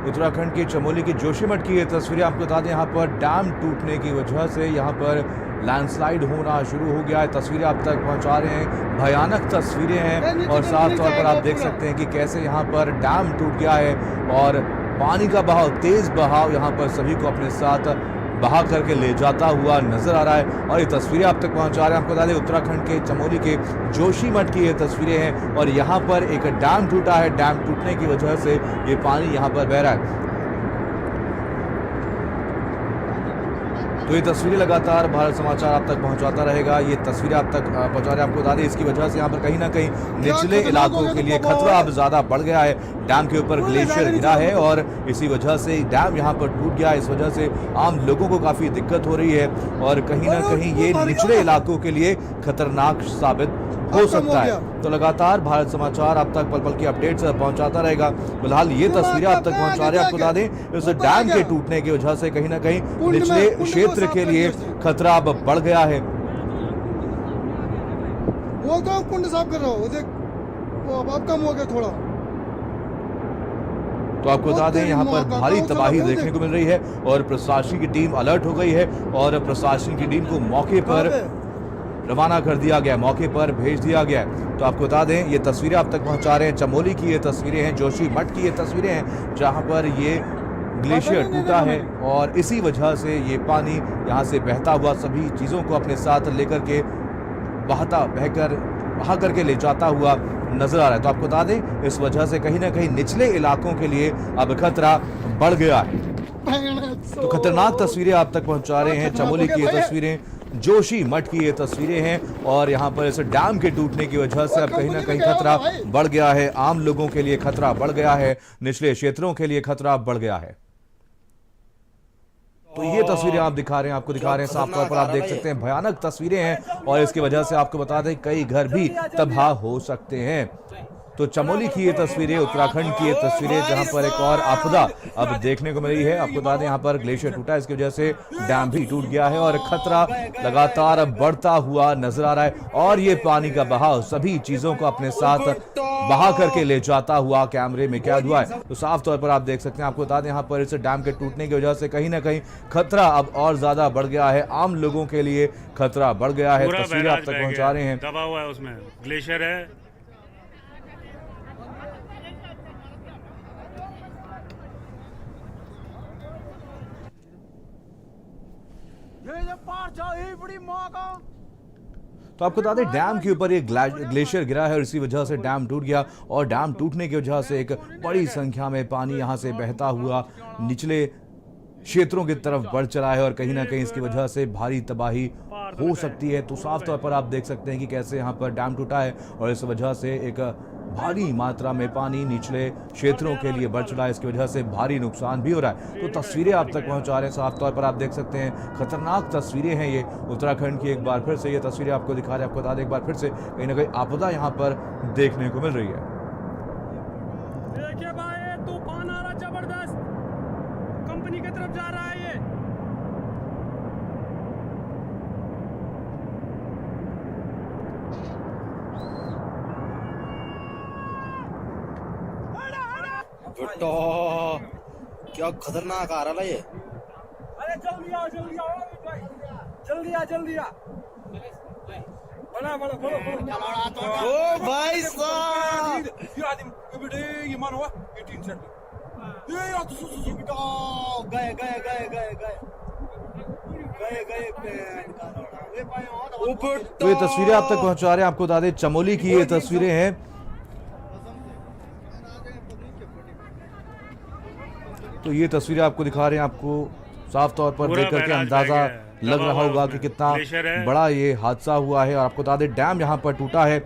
उत्तराखंड के चमोली की जोशीमठ की ये तस्वीरें आपको बता दें। यहाँ पर डैम टूटने की वजह से यहाँ पर लैंडस्लाइड होना शुरू हो गया है। तस्वीरें आप तक पहुंचा रहे हैं, भयानक तस्वीरें हैं और साफ तौर पर आप देख सकते हैं कि कैसे यहाँ पर डैम टूट गया है और पानी का बहाव, तेज बहाव यहाँ पर सभी को अपने साथ बहा करके ले जाता हुआ नजर आ रहा है। और ये तस्वीरें आप तक पहुंचा रहे हैं, आपको बता दें उत्तराखंड के चमोली के जोशीमठ की ये तस्वीरें हैं और यहाँ पर एक डैम टूटा है। डैम टूटने की वजह से ये पानी यहाँ पर बह रहा है। तो ये तस्वीरें लगातार भारत समाचार आप तक पहुंचाता रहेगा। ये तस्वीरें आप तक पहुंचा रहे हैं, आपको बता दें इसकी वजह से यहाँ पर कहीं ना कहीं निचले इलाकों के लिए खतरा अब ज्यादा बढ़ गया है। डैम के ऊपर ग्लेशियर गिरा है और इसी वजह से डैम यहाँ पर टूट गया। इस वजह से आम लोगों को काफी दिक्कत हो रही है और कहीं ना कहीं ये निचले इलाकों के लिए खतरनाक साबित हो सकता है। तो लगातार भारत समाचार आप तक पल पल की अपडेट्स पहुंचाता रहेगा। फिलहाल ये तस्वीरें आप तक पहुंचा रहे हैं, आपको बता दें इस डैम के टूटने की वजह से कहीं ना कहीं निचले क्षेत्र के लिए खतरा अब बढ़ गया है। बोलता हूँ कुंड साफ कर रहा हूँ, देख वो अब कम हो गया थोड़ा। तो आपको बता दें यहाँ पर भारी तबाही देखने को मिल रही है और प्रशासन की टीम अलर्ट हो गई है और प्रशासन की टीम को मौके पर रवाना कर दिया गया, मौके पर भेज दिया गया। तो आपको बता दें ये तस्वीरें आप तक पहुंचा रहे हैं, चमोली की ये तस्वीरें हैं, जोशीमठ की ये तस्वीरें हैं जहां पर ये ग्लेशियर टूटा है और इसी वजह से ये पानी यहां से बहता हुआ सभी चीज़ों को अपने साथ लेकर के बहा करके ले जाता हुआ नजर आ रहा है। तो आपको बता दें इस वजह से कहीं ना कहीं निचले इलाकों के लिए अब खतरा बढ़ गया है। तो खतरनाक तस्वीरें आप तक पहुंचा रहे हैं, चमोली की ये तस्वीरें, जोशीमठ की ये तस्वीरें हैं और यहाँ पर इस डैम के टूटने की वजह से अब कहीं ना कहीं खतरा बढ़ गया है। आम लोगों के लिए खतरा बढ़ गया है, निचले क्षेत्रों के लिए खतरा बढ़ गया है। तो ये तस्वीरें आप दिखा रहे हैं, आपको दिखा रहे हैं, साफ तौर पर आप देख सकते हैं भयानक तस्वीरें हैं और इसकी वजह से आपको बता दें कई घर भी तबाह हो सकते हैं। तो चमोली की ये तस्वीरें, उत्तराखंड की ये तस्वीरें जहां पर एक और आपदा अब देखने को मिल रही है। आपको बता दें यहाँ पर ग्लेशियर टूटा, इसकी वजह से डैम भी टूट गया है और खतरा लगातार बढ़ता हुआ नजर आ रहा है और ये पानी का बहाव सभी चीजों को अपने साथ बहा करके ले जाता हुआ कैमरे में कैद हुआ है। तो साफ तौर पर आप देख सकते हैं, आपको बता दें यहाँ पर इस डैम के टूटने की वजह से कहीं ना कहीं खतरा अब और ज्यादा बढ़ गया है, आम लोगों के लिए खतरा बढ़ गया है। तस्वीरें आप तक पहुंचा रहे हैं, दबा हुआ है, उसमें ग्लेशियर है। तो आपको बता दें डैम के ऊपर ये ग्लेशियर गिरा है और इसी वजह से डैम टूट गया और डैम टूटने की वजह से एक बड़ी संख्या में पानी यहां से बहता हुआ निचले क्षेत्रों की तरफ बढ़ चला है और कहीं ना कहीं इसकी वजह से भारी तबाही हो सकती है। तो साफ तौर पर आप देख सकते हैं कि कैसे यहाँ पर डैम टूटा है और इस वजह से एक भारी मात्रा में पानी निचले क्षेत्रों के लिए बढ़ चला है, इसकी वजह से भारी नुकसान भी हो रहा है। तो तस्वीरें आप तक पहुंचा रहे हैं, साफ तौर पर आप देख सकते हैं खतरनाक तस्वीरें हैं ये उत्तराखंड की। एक बार फिर से ये तस्वीरें आपको दिखा रहे हैं, आपको बता दें एक बार फिर से कहीं ना कहीं आपदा यहाँ पर देखने को मिल रही है। देखिए भाई तूफान आ रहा, जबरदस्त कंपनी की तरफ जा रहा है ये। तो क्या खतरनाक आ रहा है ये। अरे जल्दी आओ जल्दी आओ भाई, जल्दी आ बड़ा ओ भाई साहब ये आदमी बेटे ये मानो ये 3 सेट ये या तो ऊपर तो ये तस्वीरें आप तक पहुंचा रहे हैं, आपको बता दें चमोली की ये तस्वीरें हैं। तो ये तस्वीरें आपको दिखा रहे हैं, आपको साफ तौर पर देख करके अंदाजा लग रहा होगा कि कितना बड़ा ये हादसा हुआ है। और आपको बता दें डैम यहाँ पर टूटा है।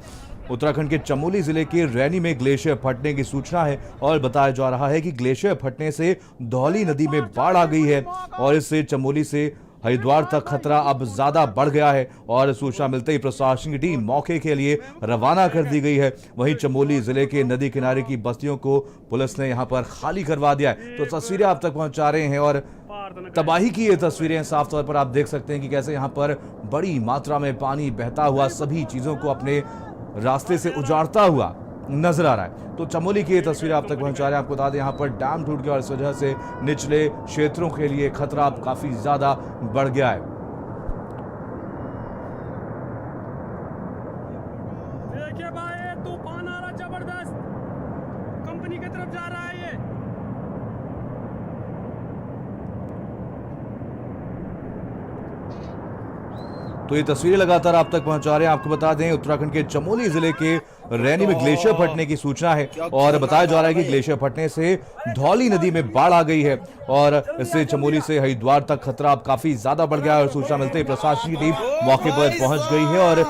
उत्तराखंड के चमोली जिले के रैनी में ग्लेशियर फटने की सूचना है और बताया जा रहा है कि ग्लेशियर फटने से धौली नदी में बाढ़ आ गई है और इससे चमोली से हरिद्वार तक खतरा अब ज्यादा बढ़ गया है और सूचना मिलते ही प्रशासन की टीम मौके के लिए रवाना कर दी गई है। वहीं चमोली जिले के नदी किनारे की बस्तियों को पुलिस ने यहां पर खाली करवा दिया है। तो तस्वीरें आप तक पहुंचा रहे हैं और तबाही की ये तस्वीरें साफ तौर पर आप देख सकते हैं कि कैसे यहां पर बड़ी मात्रा में पानी बहता हुआ सभी चीजों को अपने रास्ते से उजाड़ता हुआ नजर आ रहा है। तो चमोली की ये तस्वीर आप तक पहुंचा रहे हैं। आपको बता दें यहाँ पर डैम टूट गया और इस वजह से निचले क्षेत्रों के लिए खतरा अब काफी ज्यादा बढ़ गया है। देखिए भाई तूफान आ रहा जबरदस्त, कंपनी की तरफ जा रहा है ये। तो ये तस्वीरें लगातार आप तक पहुंचा रहे हैं। आपको बता दें उत्तराखंड के चमोली जिले के रैनी में ग्लेशियर फटने की सूचना है और बताया जा रहा है कि ग्लेशियर फटने से धौली नदी में बाढ़ आ गई है और इससे चमोली से हरिद्वार तक खतरा अब काफी ज्यादा बढ़ गया है। और सूचना मिलते ही प्रशासन की टीम मौके पर पहुंच गई है और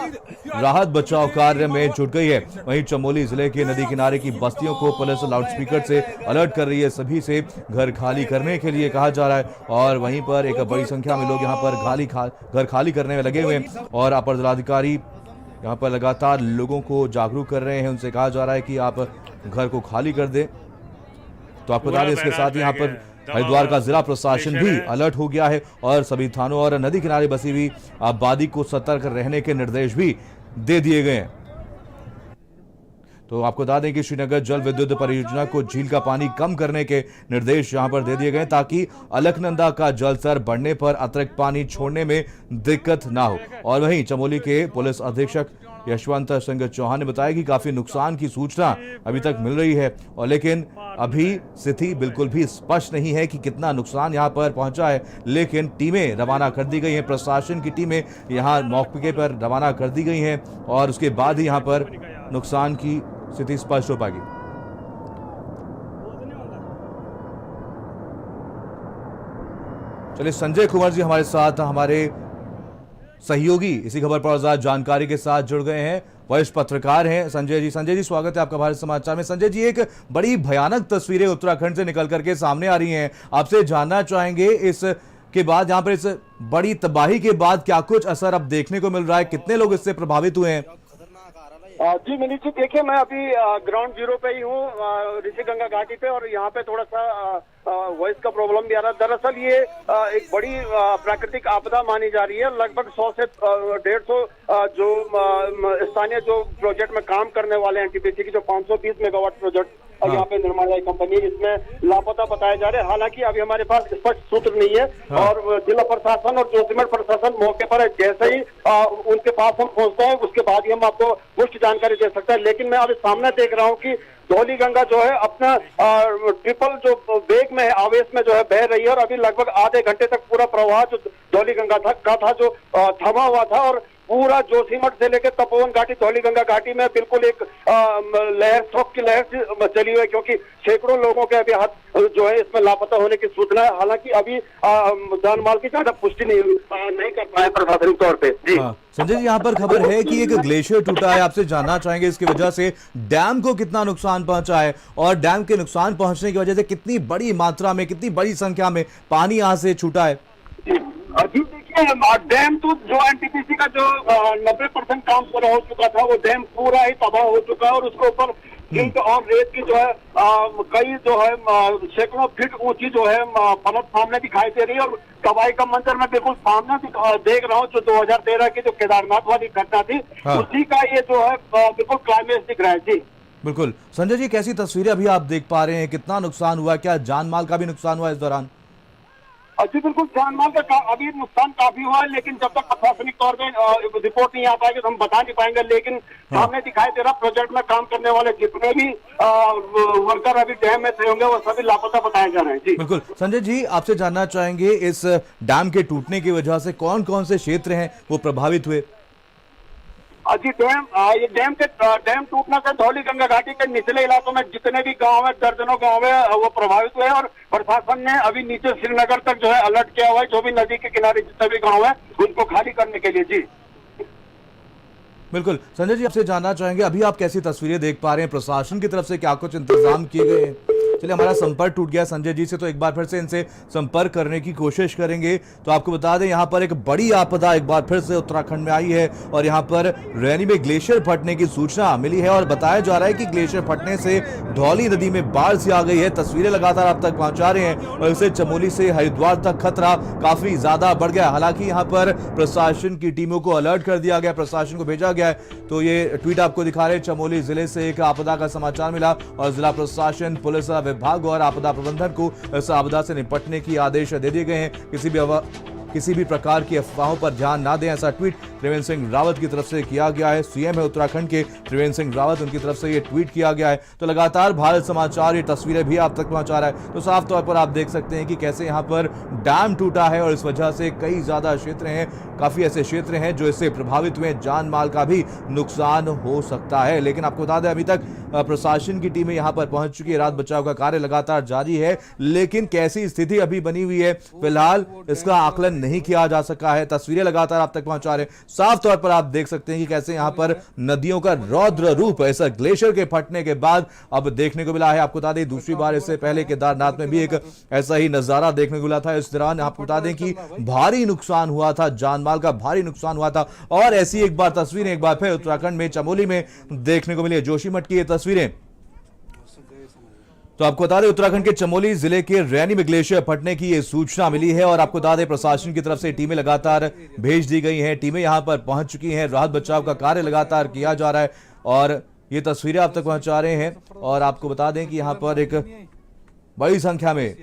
राहत बचाव कार्य में जुट गई है। वहीं चमोली जिले के नदी किनारे की बस्तियों को पुलिस लाउडस्पीकर से अलर्ट कर रही है। सभी से घर खाली करने के लिए कहा जा रहा है और वहीं पर एक बड़ी संख्या में लोग यहाँ पर घर खाली करने में लगे हुए हैं और अपर जिलाधिकारी यहाँ पर लगातार लोगों को जागरूक कर रहे हैं। उनसे कहा जा रहा है कि आप घर को खाली कर दें। तो आपको बता दें इसके साथ ही यहाँ पर हरिद्वार का जिला प्रशासन भी अलर्ट हो गया है और सभी थानों और नदी किनारे बसी हुई आबादी को सतर्क रहने के निर्देश भी दे दिए गए हैं। तो आपको बता दें कि श्रीनगर जल विद्युत परियोजना को झील का पानी कम करने के निर्देश यहां पर दे दिए गए ताकि अलकनंदा का जलस्तर बढ़ने पर अतिरिक्त पानी छोड़ने में दिक्कत ना हो। और वहीं चमोली के पुलिस अधीक्षक यशवंत सिंह चौहान ने बताया कि काफी नुकसान की सूचना अभी तक मिल रही है और लेकिन अभी स्थिति बिल्कुल भी स्पष्ट नहीं है कि कितना नुकसान यहां पर पहुंचा है। लेकिन टीमें रवाना कर दी गई हैं, प्रशासन की टीमें यहां मौके पर रवाना कर दी गई हैं और उसके बाद ही यहां पर नुकसान की स्थिति स्पष्ट हो पाएगी। चलिए संजय कुमार जी हमारे साथ, हमारे सहयोगी इसी खबर पर ज्यादा जानकारी के साथ जुड़ गए हैं, वरिष्ठ पत्रकार हैं संजय जी। संजय जी स्वागत है आपका भारत समाचार में। संजय जी एक बड़ी भयानक तस्वीरें उत्तराखंड से निकल करके सामने आ रही हैं, आपसे जानना चाहेंगे इस के बाद यहाँ पर इस बड़ी तबाही के बाद क्या कुछ असर अब देखने को मिल रहा है, कितने लोग इससे प्रभावित हुए हैं? जी मनीष जी, देखिए मैं अभी ग्राउंड जीरो पे ही हूँ ऋषिगंगा घाटी पे और यहाँ पे थोड़ा सा वॉइस का प्रॉब्लम भी आ रहा है। दरअसल ये एक बड़ी प्राकृतिक आपदा मानी जा रही है। लगभग 100 से 150 जो स्थानीय जो प्रोजेक्ट में काम करने वाले हैं एनटीपीसी की जो 520 मेगावाट प्रोजेक्ट यहाँ पे निर्माण कंपनी इसमें लापता बताए जा रहे हैं। हालांकि अभी हमारे पास स्पष्ट सूत्र नहीं है और जिला प्रशासन और जोशीमठ प्रशासन मौके पर है। जैसे ही उनके पास हम पहुंचते हैं उसके बाद ही हम आपको पुष्ट जानकारी दे सकते हैं। लेकिन मैं अभी सामने देख रहा हूँ कि धौली गंगा जो है अपना ट्रिपल जो वेग में आवेश में जो है बह रही है और अभी लगभग आधे घंटे तक पूरा प्रवाह जो धौली गंगा था जो थमा हुआ था और पूरा जोशीमठ से लेकर तपोवन घाटी धौली गंगा घाटी में बिल्कुल एक लहर शोक की लहर चली हुई है क्योंकि सैकड़ों लोगों के अभी हाथ जो है इसमें लापता होने की सूचना है। हालांकि अभी जान माल की ज्यादा पुष्टि नहीं कर पाए प्रशासनिक तौर पे। जी संजय जी यहाँ पर खबर है कि एक ग्लेशियर टूटा है, आपसे जानना चाहेंगे इसकी वजह से डैम को कितना नुकसान पहुंचा है और डैम के नुकसान पहुंचने की वजह से कितनी बड़ी मात्रा में कितनी बड़ी संख्या में पानी यहाँ से छूटा है? अभी देखिए डैम तो जो एनटीपीसी का जो 90% काम पूरा हो चुका था वो डैम पूरा ही तबाह हो चुका है और उसके ऊपर ईंट और रेत की जो है कई जो है सैकड़ों फीट ऊंची जो है परत सामने दिखाई दे रही है और तबाही का मंजर मैं बिल्कुल सामने देख रहा हूँ। जो 2013 की जो केदारनाथ वाली घटना थी उसी का ये जो है बिल्कुल क्लाइमेक्स दिख रहा है। जी बिल्कुल संजय जी, कैसी तस्वीरें अभी आप देख पा रहे हैं, कितना नुकसान हुआ, क्या जान माल का भी नुकसान हुआ इस दौरान? जी बिल्कुल, जान माल का अभी नुकसान काफी हुआ है लेकिन जब तक प्रशासनिक तौर पे रिपोर्ट नहीं आ पाएगी तो हम बता नहीं पाएंगे। लेकिन सामने दिखाई दे रहा प्रोजेक्ट में काम करने वाले जितने भी वर्कर अभी डैम में थे होंगे वो सभी लापता बताए जा रहे हैं। जी बिल्कुल संजय जी, आपसे जानना चाहेंगे इस डैम के टूटने की वजह से कौन कौन से क्षेत्र हैं वो प्रभावित हुए? जी ये डैम टूटने से धौली गंगा घाटी के निचले इलाकों में जितने भी गांव है, दर्जनों गांव है, वो प्रभावित हुए और प्रशासन ने अभी नीचे श्रीनगर तक जो है अलर्ट किया हुआ है। जो भी नदी के किनारे जितने भी गांव है उनको खाली करने के लिए। जी बिल्कुल संजय जी, आपसे जानना चाहेंगे अभी आप कैसी तस्वीरें देख पा रहे हैं, प्रशासन की तरफ से क्या कुछ इंतजाम किए गए हैं? चलिए, हमारा संपर्क टूट गया संजय जी से, तो एक बार फिर से इनसे संपर्क करने की कोशिश करेंगे। तो आपको बता दें, यहाँ पर एक बड़ी आपदा एक बार फिर से उत्तराखंड में आई है और यहाँ पर रैनी में ग्लेशियर फटने की सूचना मिली है और बताया जा रहा है कि ग्लेशियर फटने से धौली नदी में बाढ़ सी आ गई है। तस्वीरें लगातार आप तक पहुंचा रहे हैं और इससे चमोली से हरिद्वार तक खतरा काफी ज्यादा बढ़ गया। हालांकि यहाँ पर प्रशासन की टीमों को अलर्ट कर दिया गया, प्रशासन को भेजा गया है। तो ये ट्वीट आपको दिखा रहे हैं, चमोली जिले से एक आपदा का समाचार मिला और जिला प्रशासन, पुलिस विभाग और आपदा प्रबंधन को इस आपदा से निपटने की आदेश दे दिए गए हैं। किसी भी प्रकार की अफवाहों पर ध्यान ना दें, ऐसा ट्वीट त्रिवेंद्र सिंह रावत की तरफ से किया गया है। सीएम है उत्तराखंड के त्रिवेंद्र सिंह रावत, उनकी तरफ से ये ट्वीट किया गया है। तो लगातार भारत समाचार ये तस्वीरें भी आप तक पहुंचा रहा है। तो साफ तौर पर आप देख सकते हैं कि कैसे यहाँ पर डैम टूटा है और इस वजह से कई ज्यादा क्षेत्र हैं, काफी ऐसे क्षेत्र हैं जो इससे प्रभावित हुए, जान माल का भी नुकसान हो सकता है। लेकिन आपको बता दें, अभी तक प्रशासन की टीमें यहाँ पर पहुंच चुकी है, राहत बचाव का कार्य लगातार जारी है। लेकिन कैसी स्थिति अभी बनी हुई है, फिलहाल इसका आकलन नहीं किया जा सका है। तस्वीरें लगातार आप तक पहुंचा रहे हैं। साफ तौर पर आप देख सकते हैं कि कैसे यहां पर नदियों का रौद्र रूप ऐसा ग्लेशियर के फटने के बाद अब देखने को मिला है। आपको बता दें, दूसरी बार इससे पहले केदारनाथ में भी एक ऐसा ही नजारा देखने को मिला था। इस दौरान आपको बता दें कि भारी नुकसान हुआ था, जानमाल का भारी नुकसान हुआ था। और ऐसी एक बार तस्वीरें एक बार फिर उत्तराखंड में चमोली में देखने को मिली, जोशीमठ की ये तस्वीरें। तो आपको बता दें, उत्तराखंड के चमोली जिले के रैनी में ग्लेशियर फटने की यह सूचना मिली है और आपको बता दें, प्रशासन की तरफ से टीमें लगातार भेज दी गई हैं, टीमें यहां पर पहुंच चुकी हैं, राहत बचाव का कार्य लगातार किया जा रहा है और ये तस्वीरें आप तक पहुंचा रहे हैं। और आपको बता दें कि यहां पर एक बड़ी संख्या में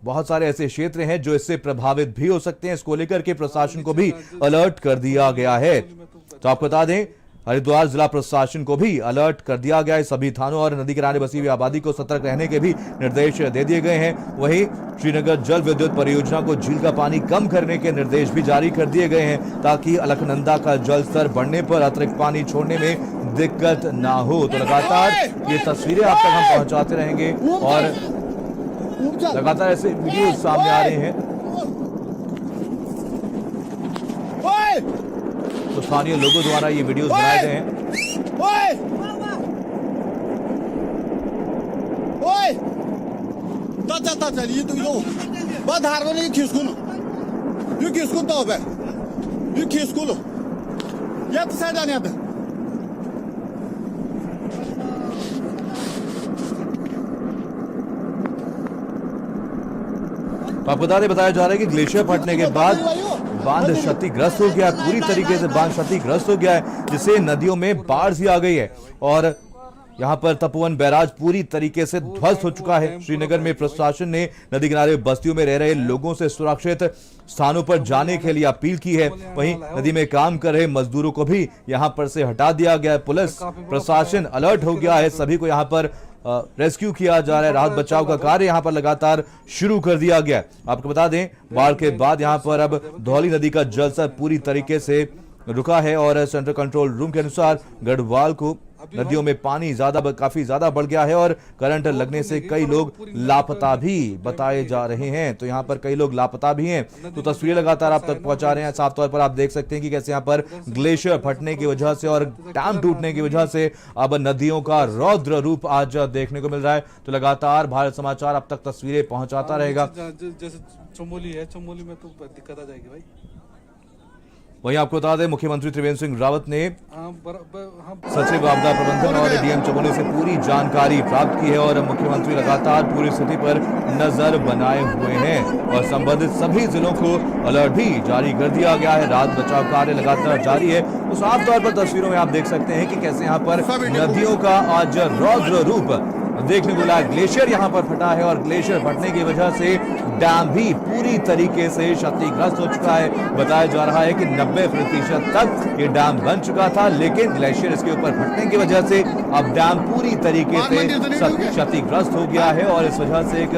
बहुत सारे ऐसे क्षेत्र हैं जो इससे प्रभावित भी हो सकते हैं। इसको लेकर के प्रशासन को भी अलर्ट कर दिया गया है। तो आपको बता दें, हरिद्वार जिला प्रशासन को भी अलर्ट कर दिया गया है। सभी थानों और नदी किनारे बसी हुई आबादी को सतर्क रहने के भी निर्देश दे दिए गए हैं। वहीं श्रीनगर जल विद्युत परियोजना को झील का पानी कम करने के निर्देश भी जारी कर दिए गए हैं ताकि अलकनंदा का जल स्तर बढ़ने पर अतिरिक्त पानी छोड़ने में दिक्कत ना हो। तो लगातार ये तस्वीरें आप तक हम पहुंचाते रहेंगे और लगातार ऐसे वीडियो सामने आ रहे हैं। तो स्थानीय लोगों द्वारा ये वीडियोस बनाए गए हैं। तो आपको बताया जा रहा है कि ग्लेशियर फटने के बाद बांध क्षतिग्रस्त हो गया, पूरी तरीके से बांध क्षतिग्रस्त हो गया है, जिससे नदियों में बाढ़ सी आ गई है और यहां पर तपोवन बैराज पूरी तरीके से ध्वस्त हो चुका है। श्रीनगर में प्रशासन ने नदी किनारे बस्तियों में रह रहे लोगों से सुरक्षित स्थानों पर जाने के लिए अपील की है। वहीं नदी में काम कर रहे मजदूरों को भी यहां पर से हटा दिया गया है। पुलिस प्रशासन अलर्ट हो गया है, सभी को यहां पर रेस्क्यू किया जा रहा है। राहत बचाव का कार्य यहां पर लगातार शुरू कर दिया गया है। आपको बता दें, बाढ़ के बाद यहां पर अब धौली नदी का जलस्तर पूरी तरीके से रुका है और सेंट्रल कंट्रोल रूम के अनुसार गढ़वाल को नदियों में पानी काफी ज्यादा बढ़ गया है और करंट लगने से कई लोग लापता भी बताए जा रहे हैं। तो यहाँ पर कई लोग लापता भी हैं। तो तस्वीरें लगातार आप तक पहुंचा रहे हैं। साफ तौर पर आप देख सकते हैं कि कैसे यहाँ पर ग्लेशियर फटने की वजह से और डैम टूटने की वजह से अब नदियों का रौद्र रूप आज देखने को मिल रहा है। तो लगातार भारत समाचार अब तक तस्वीरें पहुंचाता रहेगा। जैसे चमोली है, चमोली में तो दिक्कत आ जाएगी भाई। वहीं आपको बता दें, मुख्यमंत्री त्रिवेंद्र सिंह रावत ने सचिव आपदा प्रबंधन और डीएम चमोली से पूरी जानकारी प्राप्त की है और मुख्यमंत्री लगातार पूरी स्थिति पर नजर बनाए हुए हैं और संबंधित सभी जिलों को अलर्ट भी जारी कर दिया गया है। राहत बचाव कार्य लगातार जारी है। तो साफ तौर पर तस्वीरों में आप देख सकते हैं कि कैसे यहाँ पर नदियों का आज रौद्र रूप देखने को मिला। ग्लेशियर यहाँ पर फटा है और ग्लेशियर फटने की वजह से डैम भी पूरी तरीके से क्षतिग्रस्त हो चुका है। बताया जा रहा है कि 90% तक ये डैम बन चुका था, लेकिन ग्लेशियर इसके ऊपर फटने की वजह से अब डैम पूरी तरीके से क्षतिग्रस्त हो गया है और इस वजह से एक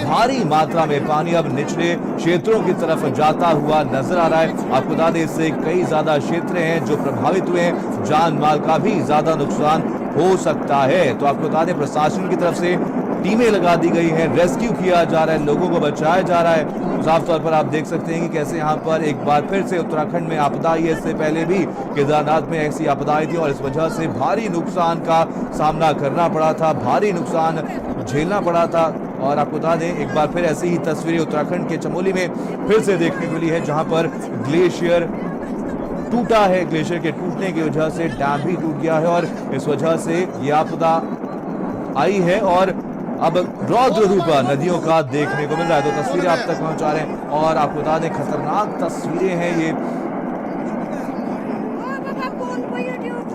भारी मात्रा में पानी अब निचले क्षेत्रों की तरफ जाता हुआ नजर आ रहा है। आपको बता दें, इससे कई ज्यादा क्षेत्र हैं जो प्रभावित हुए हैं, जान माल का भी ज्यादा नुकसान हो सकता है। तो आपको बता दें, प्रशासन की तरफ से टीमें लगा दी गई हैं, रेस्क्यू किया जा रहा है, लोगों को बचाया जा रहा है। साफ तौर पर आप देख सकते हैं कि कैसे यहाँ पर एक बार फिर से उत्तराखंड में आपदा आई है। इससे पहले भी केदारनाथ में ऐसी आपदा आई थी और इस वजह से भारी नुकसान का सामना करना पड़ा था, भारी नुकसान झेलना पड़ा था। और आपको बता दें, एक बार फिर ऐसी ही तस्वीरें उत्तराखंड के चमोली में फिर से देखने को मिली है, जहां पर ग्लेशियर टूटा है। ग्लेशियर के टूटने की वजह से डैम भी टूट गया है और इस वजह से ये आपदा आई है और अब रौद्र रूप नदियों का देखने को मिल रहा है। तो तस्वीरें आप तक पहुंचा रहे हैं और आपको बता दें, खतरनाक तस्वीरें हैं ये।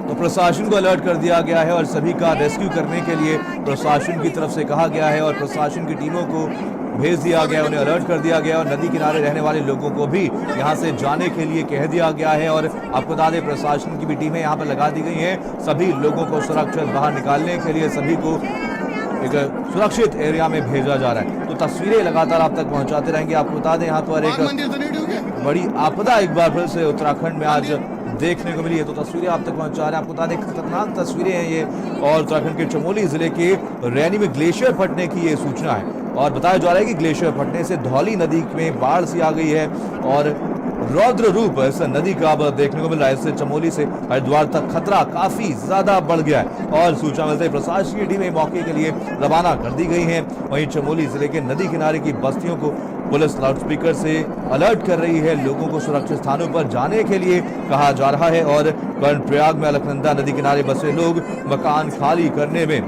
तो प्रशासन को अलर्ट कर दिया गया है और सभी का रेस्क्यू करने के लिए प्रशासन की तरफ से कहा गया है और प्रशासन की टीमों को भेज दिया गया, उन्हें अलर्ट कर दिया गया और नदी किनारे रहने वाले लोगों को भी यहां से जाने के लिए कह दिया गया है। और आपको बता दें, प्रशासन की भी टीमें यहां पर लगा दी गई हैं, सभी लोगों को सुरक्षित बाहर निकालने के लिए सभी को एक सुरक्षित एरिया में भेजा जा रहा है। तो तस्वीरें लगातार आप तक पहुंचाते रहेंगे। आपको बता दें, यहाँ पर एक बड़ी आपदा एक बार फिर से उत्तराखंड में आज देखने को मिली है। तो तस्वीरें आप तक पहुंचा रहे हैं। आपको बता दें, खतरनाक तस्वीरें हैं ये और उत्तराखंड के चमोली जिले के रैनी में ग्लेशियर फटने की ये सूचना है और बताया जा रहा है कि ग्लेशियर फटने से धौली नदी में बाढ़ सी आ गई है और रौद्र रूप इस नदी का अब देखने को मिल रहा है। इससे चमोली से हरिद्वार तक खतरा काफी ज्यादा बढ़ गया है और सूचना मिलते ही प्रशासनिक टीमें मौके के लिए रवाना कर दी गई हैं। वहीं चमोली जिले के नदी किनारे की बस्तियों को पुलिस लाउडस्पीकर से अलर्ट कर रही है, लोगों को सुरक्षित स्थानों पर जाने के लिए कहा जा रहा है। और कर्णप्रयाग में अलकनंदा नदी किनारे बसे लोग मकान खाली करने में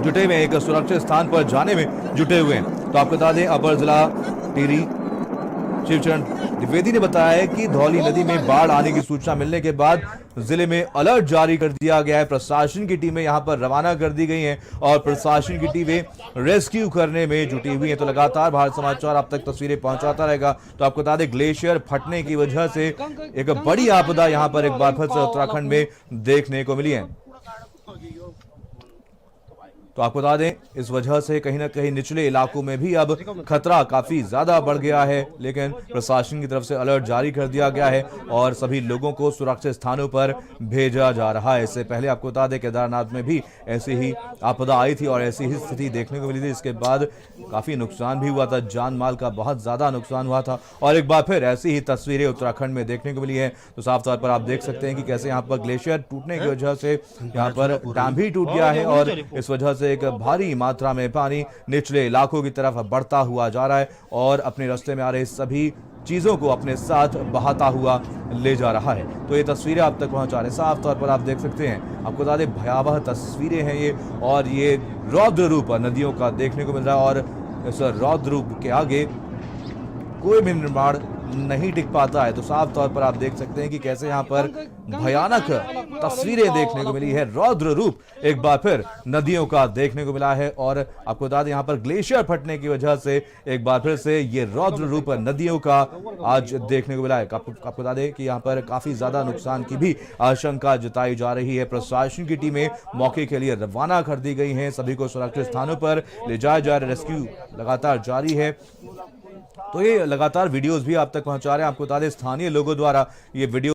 जुटे हुए, एक सुरक्षित स्थान पर जाने में जुटे हुए हैं। तो आपको बता दें, अपर जिला टिहरी शिवचरण द्विवेदी ने बताया है कि धौली नदी में बाढ़ आने की सूचना मिलने के बाद जिले में अलर्ट जारी कर दिया गया है। प्रशासन की टीमें यहां पर रवाना कर दी गई हैं और प्रशासन की टीमें रेस्क्यू करने में जुटी हुई हैं। तो लगातार भारत समाचार आप तक तस्वीरें पहुंचाता रहेगा। तो आपको बता दें, ग्लेशियर फटने की वजह से एक बड़ी आपदा यहां पर एक बार फिर से उत्तराखंड में देखने को मिली है। तो आपको बता दें, इस वजह से कहीं ना कहीं निचले इलाकों में भी अब खतरा काफी ज्यादा बढ़ गया है, लेकिन प्रशासन की तरफ से अलर्ट जारी कर दिया गया है और सभी लोगों को सुरक्षित स्थानों पर भेजा जा रहा है। इससे पहले आपको बता दें, केदारनाथ में भी ऐसी ही आपदा आई थी और ऐसी ही स्थिति देखने को मिली थी। इसके बाद काफी नुकसान भी हुआ था, जान माल का बहुत ज्यादा नुकसान हुआ था और एक बार फिर ऐसी ही तस्वीरें उत्तराखंड में देखने को मिली है। तो साफ तौर पर आप देख सकते हैं कि कैसे यहाँ पर ग्लेशियर टूटने की वजह से यहाँ पर डैम भी टूट गया है और इस वजह से एक भारी मात्रा में पानी निचले इलाकों की तरफ बढ़ता हुआ जा रहा है और अपने रास्ते में आ रहे सभी चीजों को अपने साथ बहाता हुआ ले जा रहा है। तो ये तस्वीरें आप तक पहुंचा रहे, साफ तौर पर आप देख सकते हैं। आपको बता दें, भयावह तस्वीरें हैं ये और ये रौद्र रूप नदियों का देखने को मिल रहा है और इस रौद्र रूप के आगे कोई भी निर्माण नहीं टिक पाता है। तो साफ तौर पर आप देख सकते हैं कि कैसे यहाँ पर भयानक तस्वीरें देखने को मिली है, रौद्र रूप एक बार फिर नदियों का देखने को मिला है। और आपको बता दें, यहाँ पर ग्लेशियर फटने की वजह से एक बार फिर से ये रौद्र रूप नदियों का आज देखने को मिला है। आपको बता दें कि यहाँ पर काफी ज्यादा नुकसान की भी आशंका जताई जा रही है। प्रशासन की टीमें मौके के लिए रवाना कर दी गई हैं, सभी को सुरक्षित स्थानों पर ले जाया जा रहा है, रेस्क्यू लगातार जारी है। तो ये लगातार वीडियोस भी आप तक पहुंचा रहे हैं। आपको बता दें, स्थानीय लोगों द्वारा ये वीडियो